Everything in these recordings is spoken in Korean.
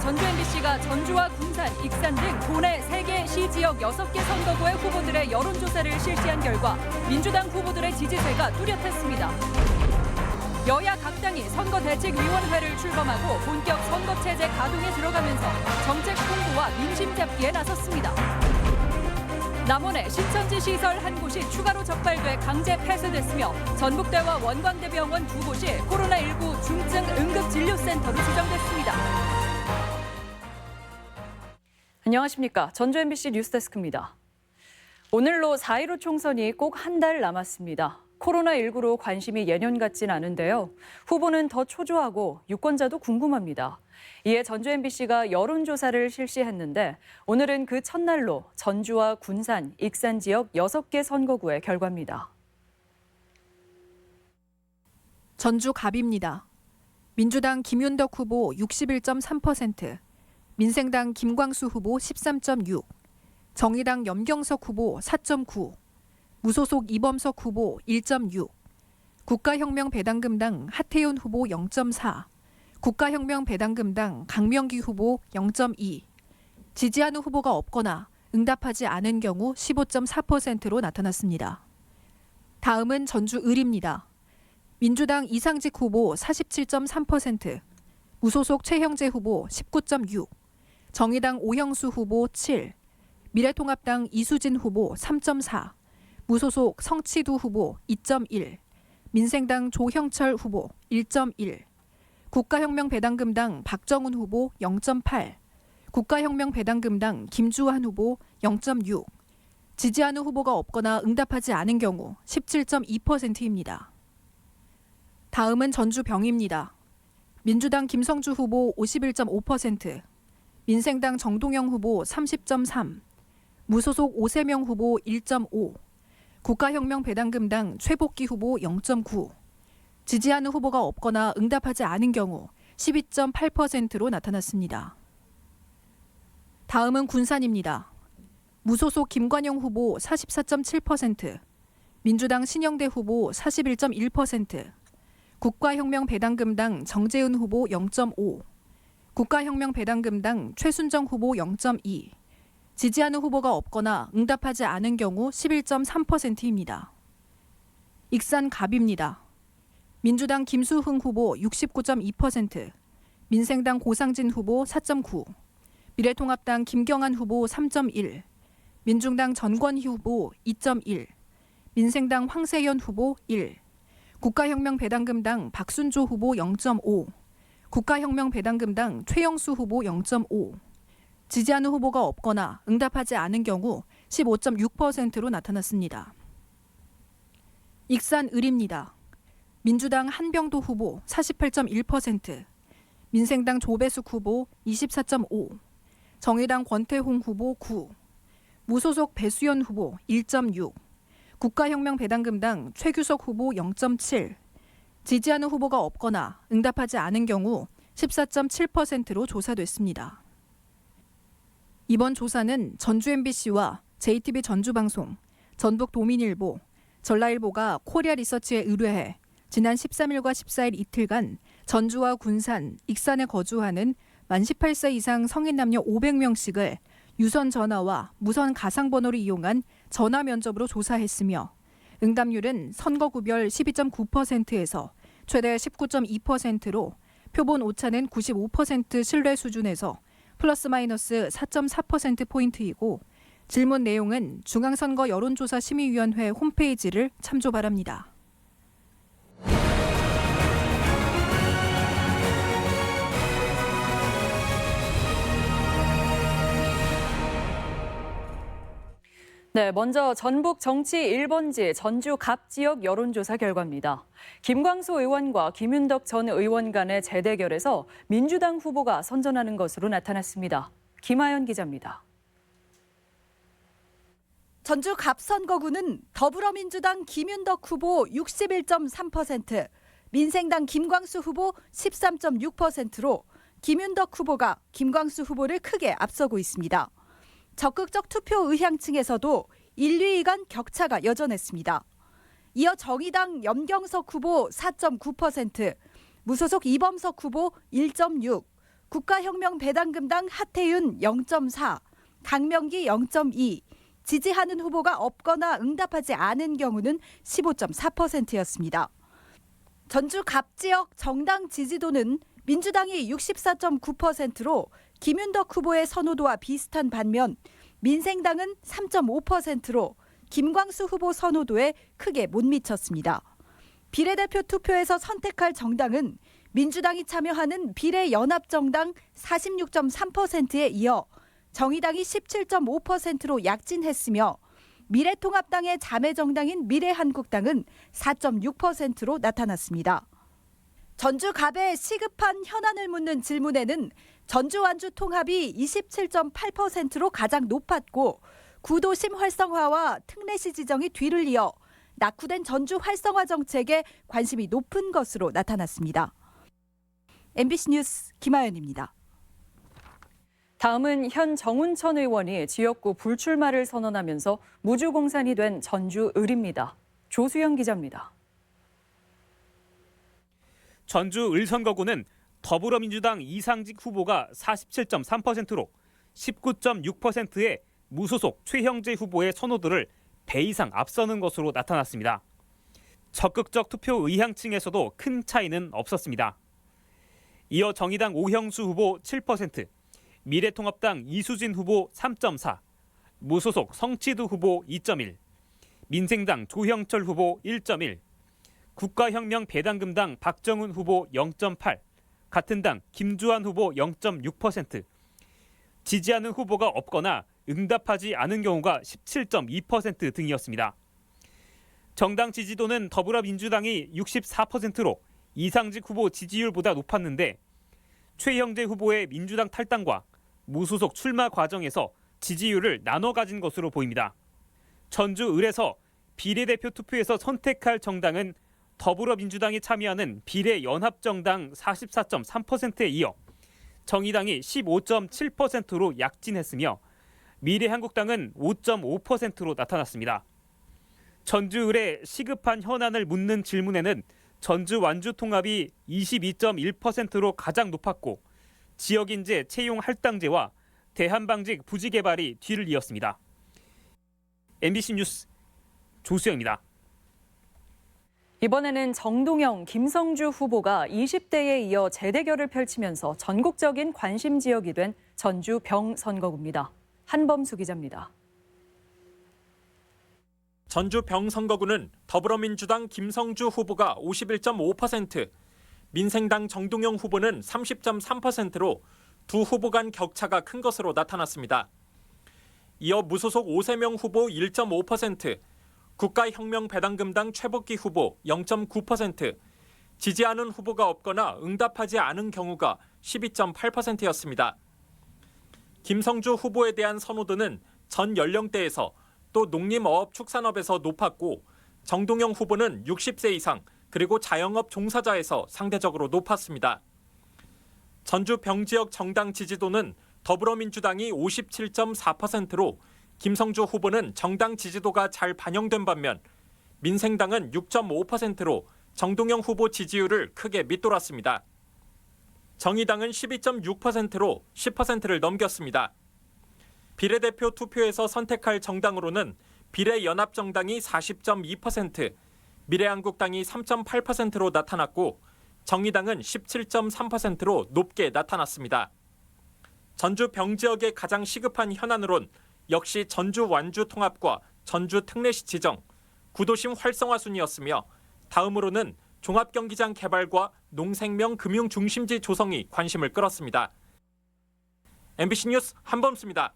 전주 MBC가 전주와 군산, 익산 등 도내 3개 시지역 6개 선거구의 후보들의 여론조사를 실시한 결과 민주당 후보들의 지지세가 뚜렷했습니다. 여야 각 당이 선거대책위원회를 출범하고 본격 선거체제 가동에 들어가면서 정책 홍보와 민심 잡기에 나섰습니다. 남원의 신천지 시설 한 곳이 추가로 적발돼 강제 폐쇄됐으며 전북대와 원광대병원 2곳이 코로나19 중증 응급진료센터로 지정됐습니다. 안녕하십니까. 전주 MBC 뉴스데스크입니다. 오늘로 4.15 총선이 꼭 한 달 남았습니다. 코로나19로 관심이 예년 같진 않은데요. 후보는 더 초조하고 유권자도 궁금합니다. 이에 전주 MBC가 여론조사를 실시했는데 오늘은 그 첫날로 전주와 군산, 익산 지역 6개 선거구의 결과입니다. 전주 갑입니다. 민주당 김윤덕 후보 61.3%, 민생당 김광수 후보 13.6%, 정의당 염경석 후보 4.9%, 무소속 이범석 후보 1.6%, 국가혁명배당금당 하태훈 후보 0.4%, 국가혁명배당금당 강명기 후보 0.2%, 지지하는 후보가 없거나 응답하지 않은 경우 15.4%로 나타났습니다. 다음은 전주 을입니다. 민주당 이상직 후보 47.3%, 무소속 최형재 후보 19.6%, 정의당 오형수 후보 7%, 미래통합당 이수진 후보 3.4%, 무소속 성치두 후보 2.1%, 민생당 조형철 후보 1.1%, 국가혁명배당금당 박정훈 후보 0.8%, 국가혁명배당금당 김주환 후보 0.6%, 지지하는 후보가 없거나 응답하지 않은 경우 17.2%입니다. 다음은 전주병입니다. 민주당 김성주 후보 51.5%, 민생당 정동영 후보 30.3%, 무소속 오세명 후보 1.5%, 국가혁명배당금당 최복기 후보 0.9%, 지지하는 후보가 없거나 응답하지 않은 경우 12.8%로 나타났습니다. 다음은 군산입니다. 무소속 김관영 후보 44.7%, 민주당 신영대 후보 41.1%, 국가혁명배당금당 정재은 후보 0.5%, 국가혁명배당금당 최순정 후보 0.2%, 지지하는 후보가 없거나 응답하지 않은 경우 11.3%입니다. 익산 갑입니다. 민주당 김수흥 후보 69.2%, 민생당 고상진 후보 4.9%, 미래통합당 김경환 후보 3.1%, 민중당 전권희 후보 2.1%, 민생당 황세현 후보 1%, 국가혁명배당금당 박순조 후보 0.5%, 국가혁명배당금당 최영수 후보 0.5%, 지지하는 후보가 없거나 응답하지 않은 경우 15.6%로 나타났습니다. 익산 을입니다. 민주당 한병도 후보 48.1%, 민생당 조배숙 후보 24.5%, 정의당 권태홍 후보 9%, 무소속 배수연 후보 1.6%, 국가혁명배당금당 최규석 후보 0.7%, 지지하는 후보가 없거나 응답하지 않은 경우 14.7%로 조사됐습니다. 이번 조사는 전주 MBC와 JTB 전주방송, 전북도민일보, 전라일보가 코리아 리서치에 의뢰해 지난 13일과 14일 이틀간 전주와 군산, 익산에 거주하는 만 18세 이상 성인 남녀 500명씩을 유선 전화와 무선 가상번호를 이용한 전화 면접으로 조사했으며 응답률은 선거구별 12.9%에서 최대 19.2%로 표본 오차는 95% 신뢰 수준에서 플러스 마이너스 4.4%포인트이고 질문 내용은 중앙선거 여론조사 심의위원회 홈페이지를 참조 바랍니다. 네, 먼저 전북 정치 1번지 전주 갑 지역 여론조사 결과입니다. 김광수 의원과 김윤덕 전 의원 간의 재대결에서 민주당 후보가 선전하는 것으로 나타났습니다. 김하연 기자입니다. 전주 갑 선거구는 더불어민주당 김윤덕 후보 61.3%, 민생당 김광수 후보 13.6%로 김윤덕 후보가 김광수 후보를 크게 앞서고 있습니다. 적극적 투표 의향층에서도 1, 2위 간 격차가 여전했습니다. 이어 정의당 염경석 후보 4.9%, 무소속 이범석 후보 1.6%, 국가혁명 배당금당 하태윤 0.4, 강명기 0.2, 지지하는 후보가 없거나 응답하지 않은 경우는 15.4%였습니다. 전주 갑 지역 정당 지지도는 민주당이 64.9%로 김윤덕 후보의 선호도와 비슷한 반면 민생당은 3.5%로 김광수 후보 선호도에 크게 못 미쳤습니다. 비례대표 투표에서 선택할 정당은 민주당이 참여하는 비례연합정당 46.3%에 이어 정의당이 17.5%로 약진했으며 미래통합당의 자매정당인 미래한국당은 4.6%로 나타났습니다. 전주 갑의 시급한 현안을 묻는 질문에는 전주 완주 통합이 27.8%로 가장 높았고 구도심 활성화와 특례시 지정이 뒤를 이어 낙후된 전주 활성화 정책에 관심이 높은 것으로 나타났습니다. MBC 뉴스 김아연입니다. 다음은 현 정운천 의원이 지역구 불출마를 선언하면서 무주공산이 된 전주 을입니다. 조수영 기자입니다. 전주 을 선거구는 더불어민주당 이상직 후보가 47.3%로 19.6%의 무소속 최형재 후보의 선호도를 배 이상 앞서는 것으로 나타났습니다. 적극적 투표 의향층에서도 큰 차이는 없었습니다. 이어 정의당 오형수 후보 7%, 미래통합당 이수진 후보 3.4, 무소속 성치두 후보 2.1, 민생당 조형철 후보 1.1, 국가혁명 배당금당 박정훈 후보 0.8, 같은 당 김주환 후보 0.6%, 지지하는 후보가 없거나 응답하지 않은 경우가 17.2% 등이었습니다. 정당 지지도는 더불어민주당이 64%로 이상직 후보 지지율보다 높았는데 최형재 후보의 민주당 탈당과 무소속 출마 과정에서 지지율을 나눠 가진 것으로 보입니다. 전주 을에서 비례대표 투표에서 선택할 정당은 더불어민주당이 참여하는 비례연합정당 44.3%에 이어 정의당이 15.7%로 약진했으며 미래한국당은 5.5%로 나타났습니다. 전주 을의 시급한 현안을 묻는 질문에는 전주 완주 통합이 22.1%로 가장 높았고 지역인재 채용 할당제와 대한방직 부지 개발이 뒤를 이었습니다. MBC 뉴스 조수영입니다. 이번에는 정동영, 김성주 후보가 20대에 이어 재대결을 펼치면서 전국적인 관심 지역이 된 전주 병 선거구입니다. 한범수 기자입니다. 전주 병 선거구는 더불어민주당 김성주 후보가 51.5%, 민생당 정동영 후보는 30.3%로 두 후보 간 격차가 큰 것으로 나타났습니다. 이어 무소속 오세명 후보 1.5%, 국가혁명 배당금당 최복기 후보 0.9%, 지지하는 후보가 없거나 응답하지 않은 경우가 12.8%였습니다. 김성주 후보에 대한 선호도는 전 연령대에서 또 농림어업축산업에서 높았고 정동영 후보는 60세 이상 그리고 자영업 종사자에서 상대적으로 높았습니다. 전주 병지역 정당 지지도는 더불어민주당이 57.4%로 김성주 후보는 정당 지지도가 잘 반영된 반면 민생당은 6.5%로 정동영 후보 지지율을 크게 밑돌았습니다. 정의당은 12.6%로 10%를 넘겼습니다. 비례대표 투표에서 선택할 정당으로는 비례연합정당이 40.2%, 미래한국당이 3.8%로 나타났고 정의당은 17.3%로 높게 나타났습니다. 전주 병지역의 가장 시급한 현안으론 역시 전주 완주 통합과 전주 특례시 지정, 구도심 활성화 순이었으며 다음으로는 종합경기장 개발과 농생명 금융 중심지 조성이 관심을 끌었습니다. MBC 뉴스 한범수입니다.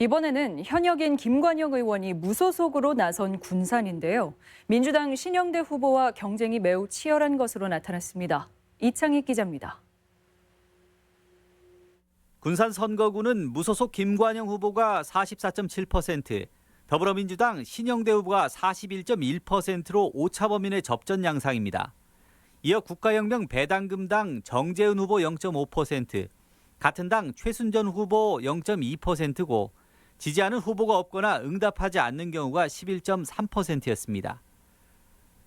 이번에는 현역인 김관영 의원이 무소속으로 나선 군산인데요. 민주당 신영대 후보와 경쟁이 매우 치열한 것으로 나타났습니다. 이창익 기자입니다. 군산 선거구는 무소속 김관영 후보가 44.7%, 더불어민주당 신영대 후보가 41.1%로 오차 범위내 접전 양상입니다. 이어 국가혁명 배당금당 정재은 후보 0.5%, 같은 당 최순전 후보 0.2%고 지지하는 후보가 없거나 응답하지 않는 경우가 11.3%였습니다.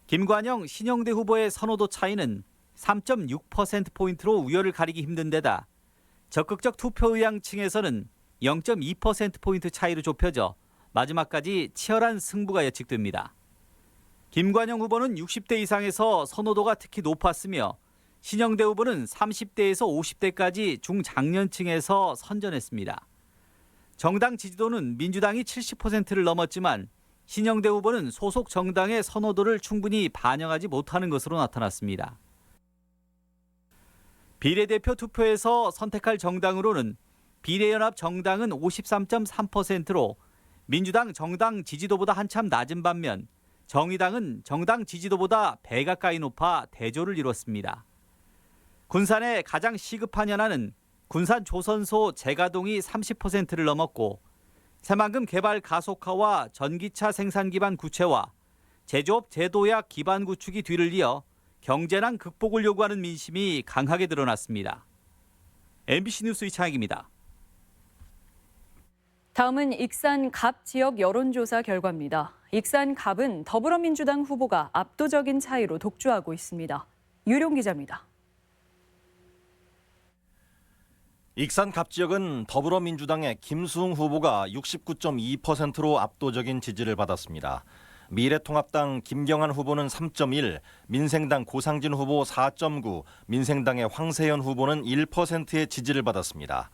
김관영, 신영대 후보의 선호도 차이는 3.6%포인트로 우열을 가리기 힘든 데다 적극적 투표 의향층에서는 0.2%포인트 차이로 좁혀져 마지막까지 치열한 승부가 예측됩니다. 김관영 후보는 60대 이상에서 선호도가 특히 높았으며 신영대 후보는 30대에서 50대까지 중장년층에서 선전했습니다. 정당 지지도는 민주당이 70%를 넘었지만 신영대 후보는 소속 정당의 선호도를 충분히 반영하지 못하는 것으로 나타났습니다. 비례대표 투표에서 선택할 정당으로는 비례연합 정당은 53.3%로 민주당 정당 지지도보다 한참 낮은 반면 정의당은 정당 지지도보다 배 가까이 높아 대조를 이뤘습니다. 군산의 가장 시급한 현안은 군산 조선소 재가동이 30%를 넘었고 새만금 개발 가속화와 전기차 생산 기반 구체화, 제조업 제도약 기반 구축이 뒤를 이어 경제난 극복을 요구하는 민심이 강하게 드러났습니다. MBC 뉴스 이창익입니다. 다음은 익산 갑 지역 여론조사 결과입니다. 익산 갑은 더불어민주당 후보가 압도적인 차이로 독주하고 있습니다. 유룡 기자입니다. 익산 갑 지역은 더불어민주당의 김수웅 후보가 69.2%로 압도적인 지지를 받았습니다. 미래통합당 김경환 후보는 3.1, 민생당 고상진 후보 4.9, 민생당의 황세현 후보는 1%의 지지를 받았습니다.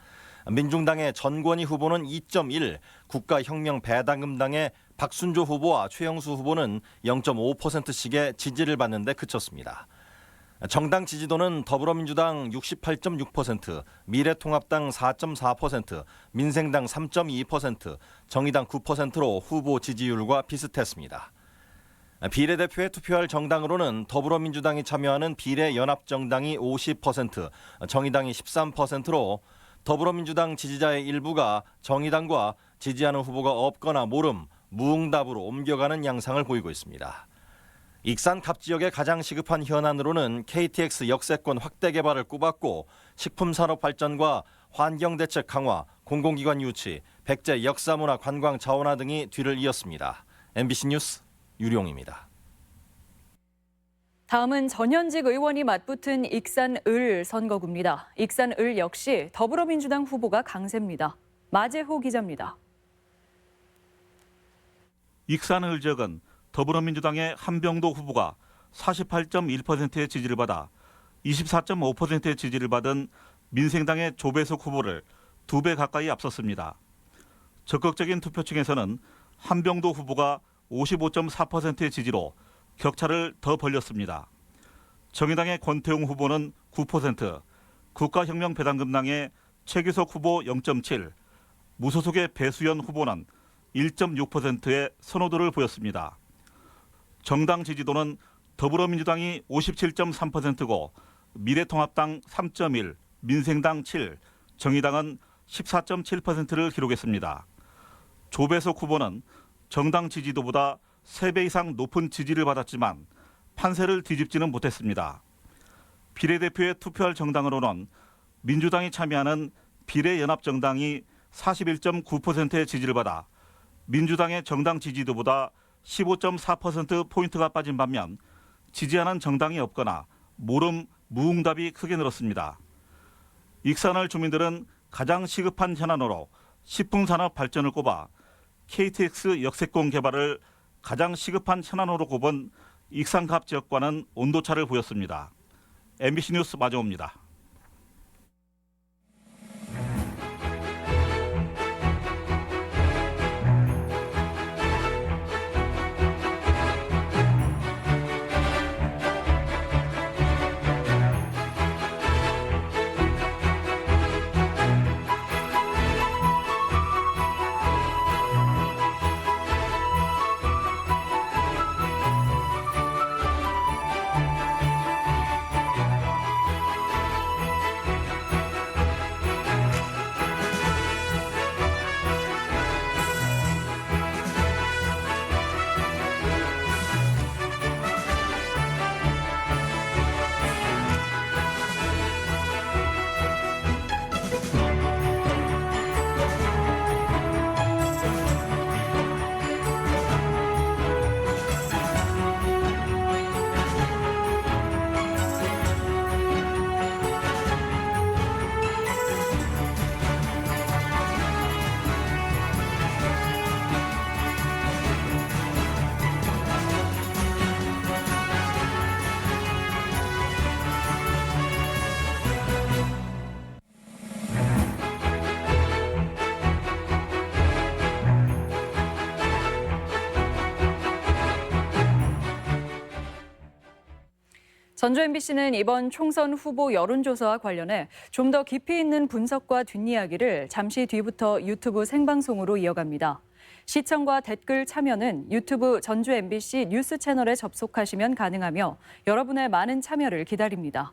민중당의 전권희 후보는 2.1, 국가혁명배당금당의 박순조 후보와 최영수 후보는 0.5%씩의 지지를 받는 데 그쳤습니다. 정당 지지도는 더불어민주당 68.6%, 미래통합당 4.4%, 민생당 3.2%, 정의당 9%로 후보 지지율과 비슷했습니다. 비례대표에 투표할 정당으로는 더불어민주당이 참여하는 비례연합정당이 50%, 정의당이 13%로 더불어민주당 지지자의 일부가 정의당과 지지하는 후보가 없거나 모름, 무응답으로 옮겨가는 양상을 보이고 있습니다. 익산 갑 지역의 가장 시급한 현안으로는 KTX 역세권 확대 개발을 꼽았고 식품산업 발전과 환경대책 강화, 공공기관 유치, 백제 역사문화 관광 자원화 등이 뒤를 이었습니다. MBC 뉴스 유룡입니다. 다음은 전현직 의원이 맞붙은 익산을 선거구입니다. 익산을 역시 더불어민주당 후보가 강세입니다. 마재호 기자입니다. 익산을 지역은 더불어민주당의 한병도 후보가 48.1%의 지지를 받아 24.5%의 지지를 받은 민생당의 조배석 후보를 2배 가까이 앞섰습니다. 적극적인 투표층에서는 한병도 후보가 55.4%의 지지로 격차를 더 벌렸습니다. 정의당의 권태웅 후보는 9%, 국가혁명배당금당의 최규석 후보 0.7, 무소속의 배수연 후보는 1.6%의 선호도를 보였습니다. 정당 지지도는 더불어민주당이 57.3%고 미래통합당 3.1, 민생당 7, 정의당은 14.7%를 기록했습니다. 조배석 후보는 정당 지지도보다 3배 이상 높은 지지를 받았지만 판세를 뒤집지는 못했습니다. 비례대표에 투표할 정당으로는 민주당이 참여하는 비례연합정당이 41.9%의 지지를 받아 민주당의 정당 지지도보다 15.4%포인트가 빠진 반면 지지하는 정당이 없거나 모름, 무응답이 크게 늘었습니다. 익산을 주민들은 가장 시급한 현안으로 식품산업 발전을 꼽아 KTX 역세권 개발을 가장 시급한 현안으로 꼽은 익산갑 지역과는 온도차를 보였습니다. MBC 뉴스 마정호입니다. 전주 MBC는 이번 총선 후보 여론조사와 관련해 좀 더 깊이 있는 분석과 뒷이야기를 잠시 뒤부터 유튜브 생방송으로 이어갑니다. 시청과 댓글 참여는 유튜브 전주 MBC 뉴스 채널에 접속하시면 가능하며 여러분의 많은 참여를 기다립니다.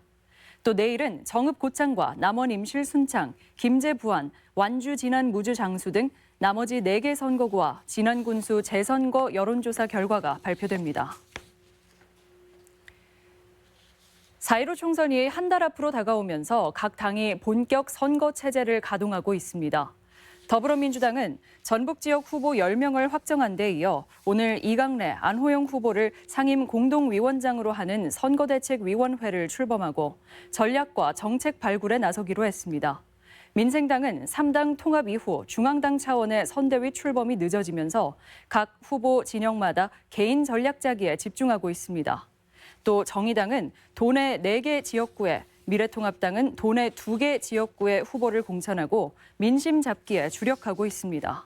또 내일은 정읍 고창과 남원 임실 순창, 김제 부안, 완주 진안 무주 장수 등 나머지 4개 선거구와 진안 군수 재선거 여론조사 결과가 발표됩니다. 4.15 총선이 한 달 앞으로 다가오면서 각 당이 본격 선거 체제를 가동하고 있습니다. 더불어민주당은 전북 지역 후보 10명을 확정한 데 이어 오늘 이강래, 안호영 후보를 상임 공동위원장으로 하는 선거대책위원회를 출범하고 전략과 정책 발굴에 나서기로 했습니다. 민생당은 3당 통합 이후 중앙당 차원의 선대위 출범이 늦어지면서 각 후보 진영마다 개인 전략 짜기에 집중하고 있습니다. 또 정의당은 도내 4개 지역구에, 미래통합당은 도내 2개 지역구에 후보를 공천하고 민심 잡기에 주력하고 있습니다.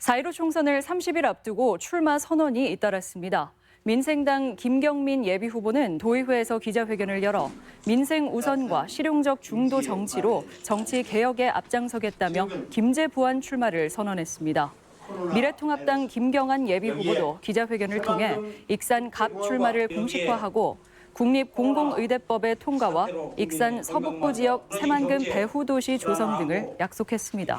4.15 총선을 30일 앞두고 출마 선언이 잇따랐습니다. 민생당 김경민 예비후보는 도의회에서 기자회견을 열어 민생 우선과 실용적 중도 정치로 정치 개혁에 앞장서겠다며 김제 부안 출마를 선언했습니다. 미래통합당 김경안 예비후보도 기자회견을 통해 익산 갑 출마를 공식화하고 국립공공의대법의 통과와 익산 서북부 지역 새만금 배후도시 조성 등을 약속했습니다.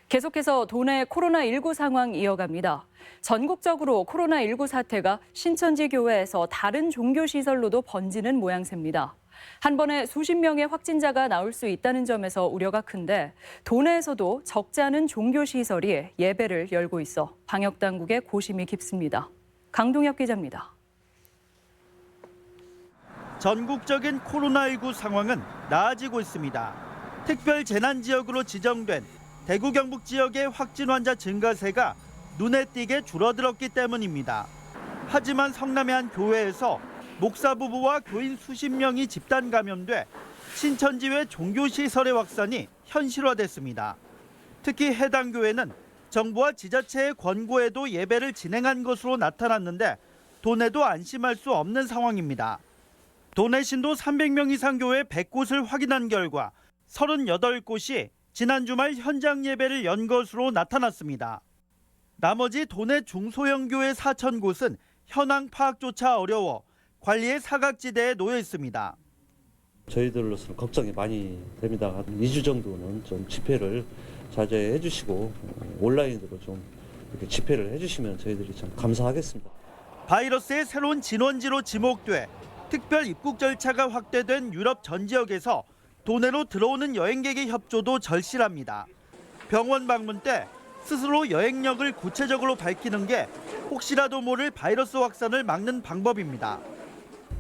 계속해서 도내 코로나19 상황 이어갑니다. 전국적으로 코로나19 사태가 신천지 교회에서 다른 종교시설로도 번지는 모양새입니다. 한 번에 수십 명의 확진자가 나올 수 있다는 점에서 우려가 큰데 도내에서도 적지 않은 종교시설이 예배를 열고 있어 방역당국의 고심이 깊습니다. 강동혁 기자입니다. 전국적인 코로나19 상황은 나아지고 있습니다. 특별 재난 지역으로 지정된 대구 경북 지역의 확진 환자 증가세가 눈에 띄게 줄어들었기 때문입니다. 하지만 성남의 한 교회에서 목사 부부와 교인 수십 명이 집단 감염돼 신천지회 종교시설의 확산이 현실화됐습니다. 특히 해당 교회는 정부와 지자체의 권고에도 예배를 진행한 것으로 나타났는데 도내도 안심할 수 없는 상황입니다. 도내 신도 300명 이상 교회 100곳을 확인한 결과 38곳이 지난 주말 현장 예배를 연 것으로 나타났습니다. 나머지 도내 중소형 교회 4,000곳은 현황 파악조차 어려워 관리의 사각지대에 놓여 있습니다. 저희들로서는 걱정이 많이 됩니다. 한 2주 정도는 좀 집회를 자제해 주시고 온라인으로 좀 이렇게 집회를 해주시면 저희들이 참 감사하겠습니다. 바이러스의 새로운 진원지로 지목돼 특별 입국 절차가 확대된 유럽 전 지역에서 도내로 들어오는 여행객의 협조도 절실합니다. 병원 방문 때 스스로 여행력을 구체적으로 밝히는 게 혹시라도 모를 바이러스 확산을 막는 방법입니다.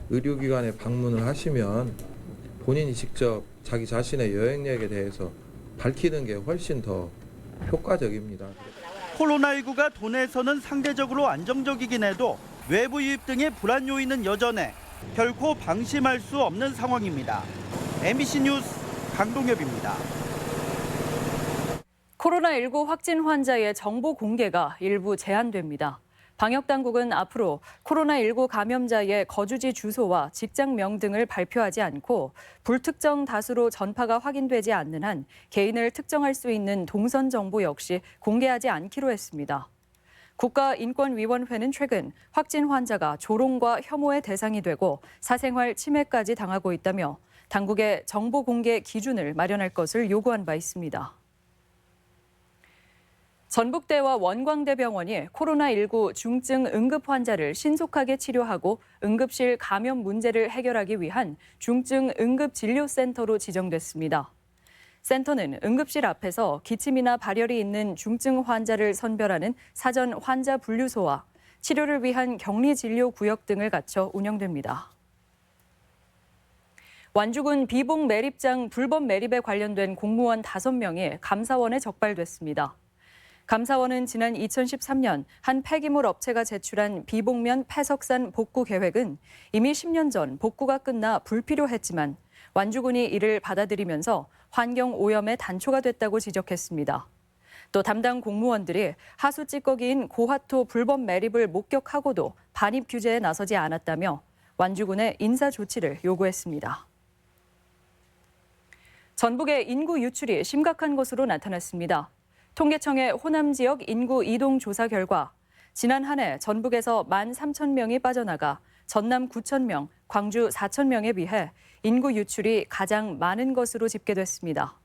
의료기관에 방문을 하시면 본인이 직접 자기 자신의 여행력에 대해서 밝히는 게 훨씬 더 효과적입니다. 코로나19가 도내에서는 상대적으로 안정적이긴 해도 외부 유입 등의 불안 요인은 여전해 결코 방심할 수 없는 상황입니다. MBC 뉴스 강동엽입니다. 코로나19 확진 환자의 정보 공개가 일부 제한됩니다. 방역당국은 앞으로 코로나19 감염자의 거주지 주소와 직장명 등을 발표하지 않고 불특정 다수로 전파가 확인되지 않는 한 개인을 특정할 수 있는 동선 정보 역시 공개하지 않기로 했습니다. 국가인권위원회는 최근 확진 환자가 조롱과 혐오의 대상이 되고 사생활 침해까지 당하고 있다며 당국의 정보 공개 기준을 마련할 것을 요구한 바 있습니다. 전북대와 원광대병원이 코로나19 중증 응급 환자를 신속하게 치료하고 응급실 감염 문제를 해결하기 위한 중증 응급진료센터로 지정됐습니다. 센터는 응급실 앞에서 기침이나 발열이 있는 중증 환자를 선별하는 사전 환자 분류소와 치료를 위한 격리진료구역 등을 갖춰 운영됩니다. 완주군 비봉 매립장 불법 매립에 관련된 공무원 5명이 감사원에 적발됐습니다. 감사원은 지난 2013년 한 폐기물 업체가 제출한 비봉면 폐석산 복구 계획은 이미 10년 전 복구가 끝나 불필요했지만 완주군이 이를 받아들이면서 환경 오염에 단초가 됐다고 지적했습니다. 또 담당 공무원들이 하수 찌꺼기인 고화토 불법 매립을 목격하고도 반입 규제에 나서지 않았다며 완주군에 인사 조치를 요구했습니다. 전북의 인구 유출이 심각한 것으로 나타났습니다. 통계청의 호남 지역 인구 이동 조사 결과 지난 한 해 전북에서 13,000명이 빠져나가 전남 9,000명, 광주 4,000명에 비해 인구 유출이 가장 많은 것으로 집계됐습니다.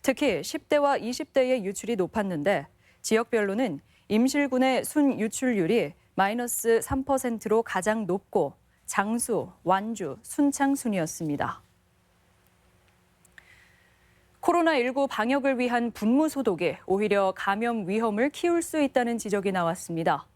특히 10대와 20대의 유출이 높았는데 지역별로는 임실군의 순 유출률이 마이너스 3%로 가장 높고 장수, 완주, 순창 순이었습니다. 코로나19 방역을 위한 분무 소독이 오히려 감염 위험을 키울 수 있다는 지적이 나왔습니다.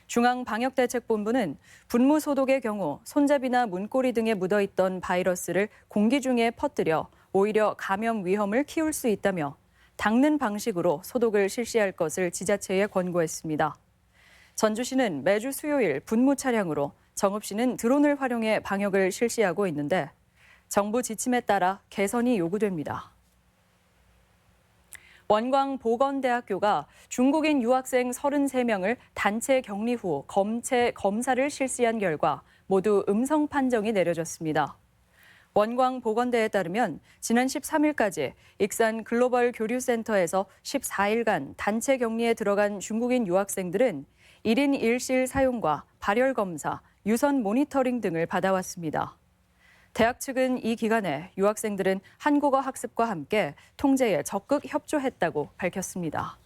중앙방역대책본부는 분무 소독의 경우 손잡이나 문고리 등에 묻어있던 바이러스를 공기 중에 퍼뜨려 오히려 감염 위험을 키울 수 있다며 닦는 방식으로 소독을 실시할 것을 지자체에 권고했습니다. 전주시는 매주 수요일 분무 차량으로, 정읍시는 드론을 활용해 방역을 실시하고 있는데 정부 지침에 따라 개선이 요구됩니다. 원광보건대학교가 중국인 유학생 33명을 단체 격리 후 검체 검사를 실시한 결과 모두 음성 판정이 내려졌습니다. 원광보건대에 따르면 지난 13일까지 익산 글로벌 교류센터에서 14일간 단체 격리에 들어간 중국인 유학생들은 1인 1실 사용과 발열 검사, 유선 모니터링 등을 받아왔습니다. 대학 측은 이 기간에 유학생들은 한국어 학습과 함께 통제에 적극 협조했다고 밝혔습니다.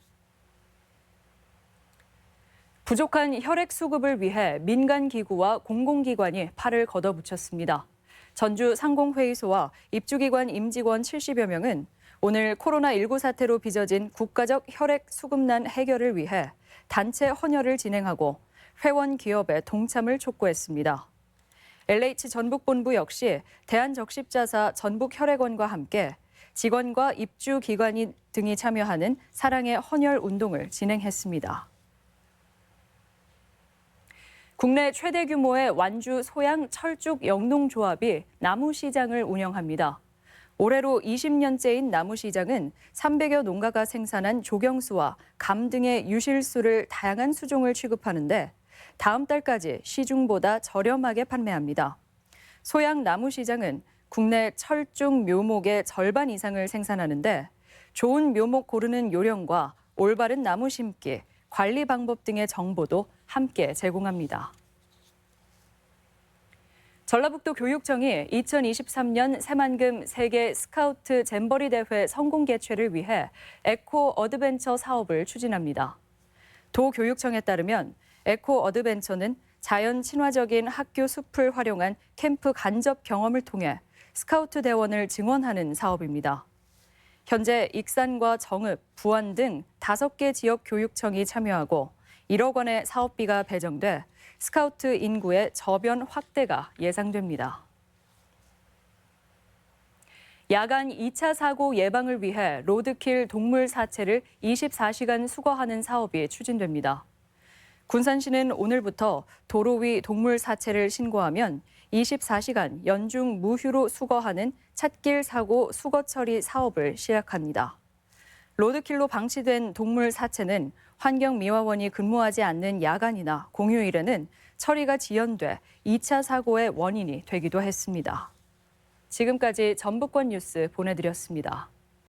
부족한 혈액 수급을 위해 민간 기구와 공공기관이 팔을 걷어붙였습니다. 전주 상공회의소와 입주기관 임직원 70여 명은 오늘 코로나19 사태로 빚어진 국가적 혈액 수급난 해결을 위해 단체 헌혈을 진행하고 회원 기업의 동참을 촉구했습니다. LH 전북본부 역시 대한적십자사 전북혈액원과 함께 직원과 입주기관 등이 참여하는 사랑의 헌혈 운동을 진행했습니다. 국내 최대 규모의 완주 소양 철쭉 영농조합이 나무시장을 운영합니다. 올해로 20년째인 나무시장은 300여 농가가 생산한 조경수와 감 등의 유실수를 다양한 수종을 취급하는데 다음 달까지 시중보다 저렴하게 판매합니다. 소양 나무시장은 국내 철쭉 묘목의 절반 이상을 생산하는데 좋은 묘목 고르는 요령과 올바른 나무 심기, 관리 방법 등의 정보도 함께 제공합니다. 전라북도 교육청이 2023년 새만금 세계 스카우트 잼버리 대회 성공 개최를 위해 에코 어드벤처 사업을 추진합니다. 도교육청에 따르면 에코 어드벤처는 자연 친화적인 학교 숲을 활용한 캠프 간접 경험을 통해 스카우트 대원을 증원하는 사업입니다. 현재 익산과 정읍, 부안 등 5개 지역 교육청이 참여하고 1억 원의 사업비가 배정돼 스카우트 인구의 저변 확대가 예상됩니다. 야간 2차 사고 예방을 위해 로드킬 동물 사체를 24시간 수거하는 사업이 추진됩니다. 군산시는 오늘부터 도로 위 동물 사체를 신고하면 24시간 연중 무휴로 수거하는 찻길 사고 수거 처리 사업을 시작합니다. 로드킬로 방치된 동물 사체는 환경미화원이 근무하지 않는 야간이나 공휴일에는 처리가 지연돼 2차 사고의 원인이 되기도 했습니다. 지금까지 전북권 뉴스 보내드렸습니다.